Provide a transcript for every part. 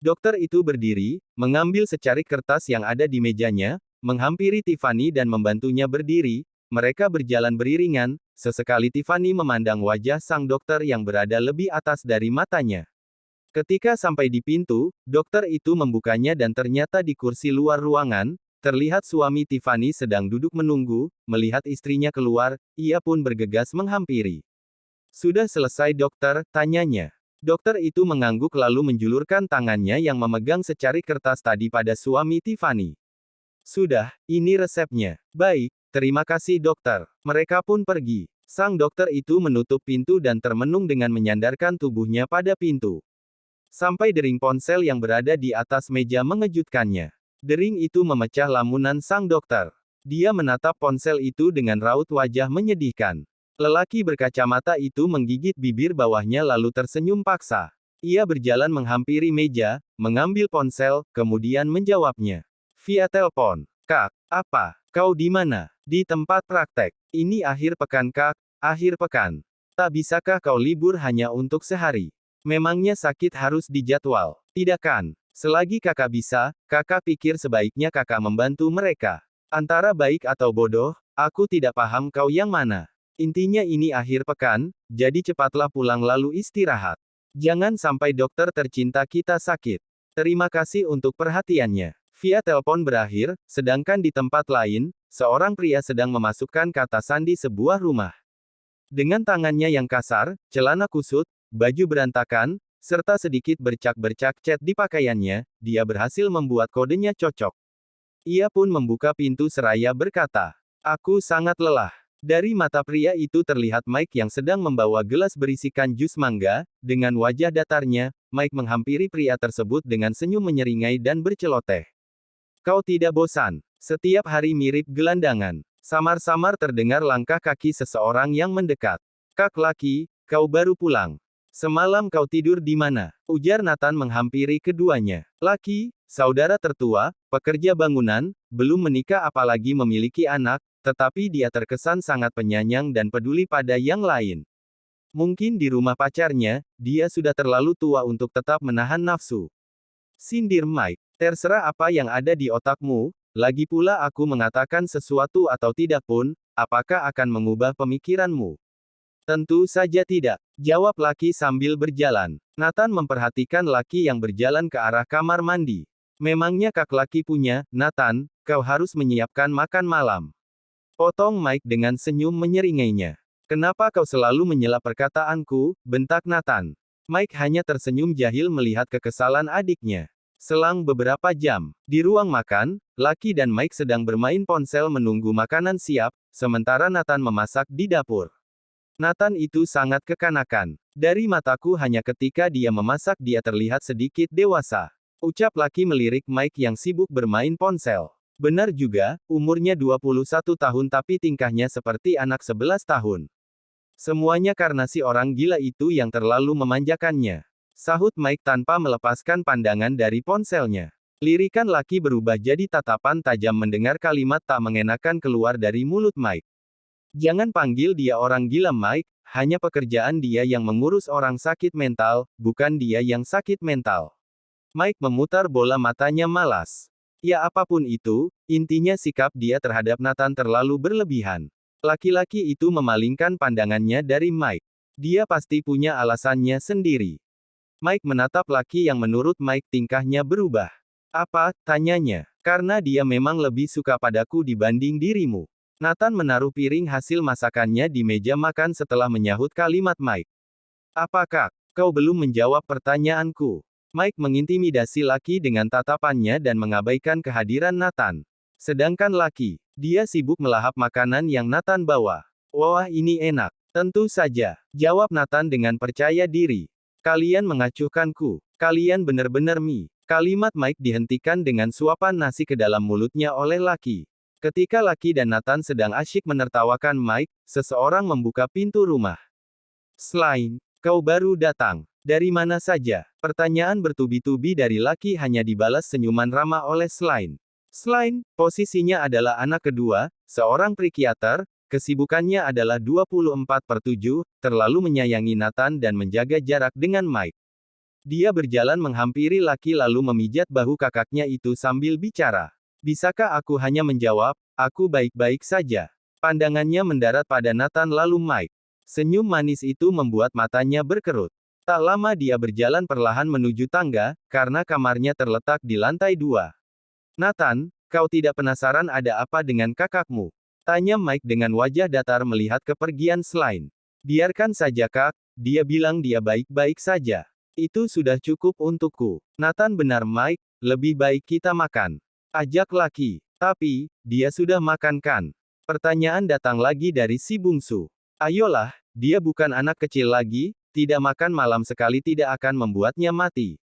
Dokter itu berdiri, mengambil secarik kertas yang ada di mejanya, menghampiri Tiffany dan membantunya berdiri. Mereka berjalan beriringan, sesekali Tiffany memandang wajah sang dokter yang berada lebih atas dari matanya. Ketika sampai di pintu, dokter itu membukanya dan ternyata di kursi luar ruangan, terlihat suami Tiffany sedang duduk menunggu. Melihat istrinya keluar, ia pun bergegas menghampiri. "Sudah selesai dokter?" tanyanya. Dokter itu mengangguk lalu menjulurkan tangannya yang memegang secarik kertas tadi pada suami Tiffany. "Sudah, ini resepnya." "Baik, terima kasih dokter." Mereka pun pergi. Sang dokter itu menutup pintu dan termenung dengan menyandarkan tubuhnya pada pintu. Sampai dering ponsel yang berada di atas meja mengejutkannya. Dering itu memecah lamunan sang dokter. Dia menatap ponsel itu dengan raut wajah menyedihkan. Lelaki berkacamata itu menggigit bibir bawahnya lalu tersenyum paksa. Ia berjalan menghampiri meja, mengambil ponsel, kemudian menjawabnya. Via telepon. "Kak, apa? Kau di mana?" "Di tempat praktek. Ini akhir pekan Kak, akhir pekan. Tak bisakah kau libur hanya untuk sehari? Memangnya sakit harus dijadwal? Tidak kan? Selagi kakak bisa, kakak pikir sebaiknya kakak membantu mereka. Antara baik atau bodoh, aku tidak paham kau yang mana. Intinya ini akhir pekan, jadi cepatlah pulang lalu istirahat. Jangan sampai dokter tercinta kita sakit. Terima kasih untuk perhatiannya." Via telepon berakhir, sedangkan di tempat lain, seorang pria sedang memasukkan kata sandi sebuah rumah. Dengan tangannya yang kasar, celana kusut, baju berantakan, serta sedikit bercak-bercak cat di pakaiannya, dia berhasil membuat kodenya cocok. Ia pun membuka pintu seraya berkata, "Aku sangat lelah." Dari mata pria itu terlihat Mike yang sedang membawa gelas berisikan jus mangga. Dengan wajah datarnya, Mike menghampiri pria tersebut dengan senyum menyeringai dan berceloteh. "Kau tidak bosan? Setiap hari mirip gelandangan." Samar-samar terdengar langkah kaki seseorang yang mendekat. "Kak Laki, kau baru pulang. Semalam kau tidur di mana?" ujar Nathan menghampiri keduanya. Laki, saudara tertua, pekerja bangunan, belum menikah apalagi memiliki anak, tetapi dia terkesan sangat penyayang dan peduli pada yang lain. Mungkin di rumah pacarnya, dia sudah terlalu tua untuk tetap menahan nafsu. Sindir Mike. "Terserah apa yang ada di otakmu, lagi pula aku mengatakan sesuatu atau tidak pun, apakah akan mengubah pemikiranmu?" "Tentu saja tidak," jawab laki sambil berjalan. Nathan memperhatikan laki yang berjalan ke arah kamar mandi. "Memangnya kak laki punya, Nathan, kau harus menyiapkan makan malam." Potong Mike dengan senyum menyeringainya. "Kenapa kau selalu menyela perkataanku?" bentak Nathan. Mike hanya tersenyum jahil melihat kekesalan adiknya. Selang beberapa jam, di ruang makan, Lucky dan Mike sedang bermain ponsel menunggu makanan siap, sementara Nathan memasak di dapur. Nathan itu sangat kekanakan. "Dari mataku hanya ketika dia memasak dia terlihat sedikit dewasa," ucap Lucky melirik Mike yang sibuk bermain ponsel. "Benar juga, umurnya 21 tahun tapi tingkahnya seperti anak 11 tahun. Semuanya karena si orang gila itu yang terlalu memanjakannya," sahut Mike tanpa melepaskan pandangan dari ponselnya. Lirikan Lucky berubah jadi tatapan tajam mendengar kalimat tak mengenakan keluar dari mulut Mike. "Jangan panggil dia orang gila Mike, hanya pekerjaan dia yang mengurus orang sakit mental, bukan dia yang sakit mental." Mike memutar bola matanya malas. Ya apapun itu, intinya sikap dia terhadap Nathan terlalu berlebihan. Laki-laki itu memalingkan pandangannya dari Mike. Dia pasti punya alasannya sendiri. Mike menatap laki yang menurut Mike tingkahnya berubah. "Apa?" tanyanya. "Karena dia memang lebih suka padaku dibanding dirimu." Nathan menaruh piring hasil masakannya di meja makan setelah menyahut kalimat Mike. "Apakah kau belum menjawab pertanyaanku?" Mike mengintimidasi Lucky dengan tatapannya dan mengabaikan kehadiran Nathan. Sedangkan Lucky, dia sibuk melahap makanan yang Nathan bawa. "Wah ini enak." "Tentu saja," jawab Nathan dengan percaya diri. "Kalian mengacuhkanku. Kalian benar-benar mie." Kalimat Mike dihentikan dengan suapan nasi ke dalam mulutnya oleh Lucky. Ketika Lucky dan Nathan sedang asyik menertawakan Mike, seseorang membuka pintu rumah. "Slain, kau baru datang. Dari mana saja?" Pertanyaan bertubi-tubi dari Lucky hanya dibalas senyuman ramah oleh Slain. Slain, posisinya adalah anak kedua, seorang psikiater, kesibukannya adalah 24/7, terlalu menyayangi Nathan dan menjaga jarak dengan Mike. Dia berjalan menghampiri laki lalu memijat bahu kakaknya itu sambil bicara. Bisakah aku hanya menjawab, aku baik-baik saja. Pandangannya mendarat pada Nathan lalu Mike. Senyum manis itu membuat matanya berkerut. Tak lama dia berjalan perlahan menuju tangga, karena kamarnya terletak di lantai 2. Nathan, kau tidak penasaran ada apa dengan kakakmu? Tanya Mike dengan wajah datar melihat kepergian Slime. Biarkan saja kak, dia bilang dia baik-baik saja. Itu sudah cukup untukku. Nathan benar Mike, lebih baik kita makan. Ajak laki. Tapi, dia sudah makan kan? Pertanyaan datang lagi dari si bungsu. Ayolah, dia bukan anak kecil lagi, tidak makan malam sekali tidak akan membuatnya mati.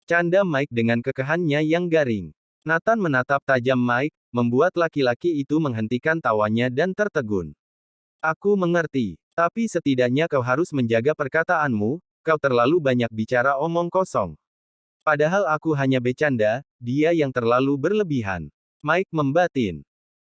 Canda Mike dengan kekehannya yang garing. Nathan menatap tajam Mike, membuat laki-laki itu menghentikan tawanya dan tertegun. Aku mengerti, tapi setidaknya kau harus menjaga perkataanmu, kau terlalu banyak bicara omong kosong. Padahal aku hanya bercanda, dia yang terlalu berlebihan. Mike membatin.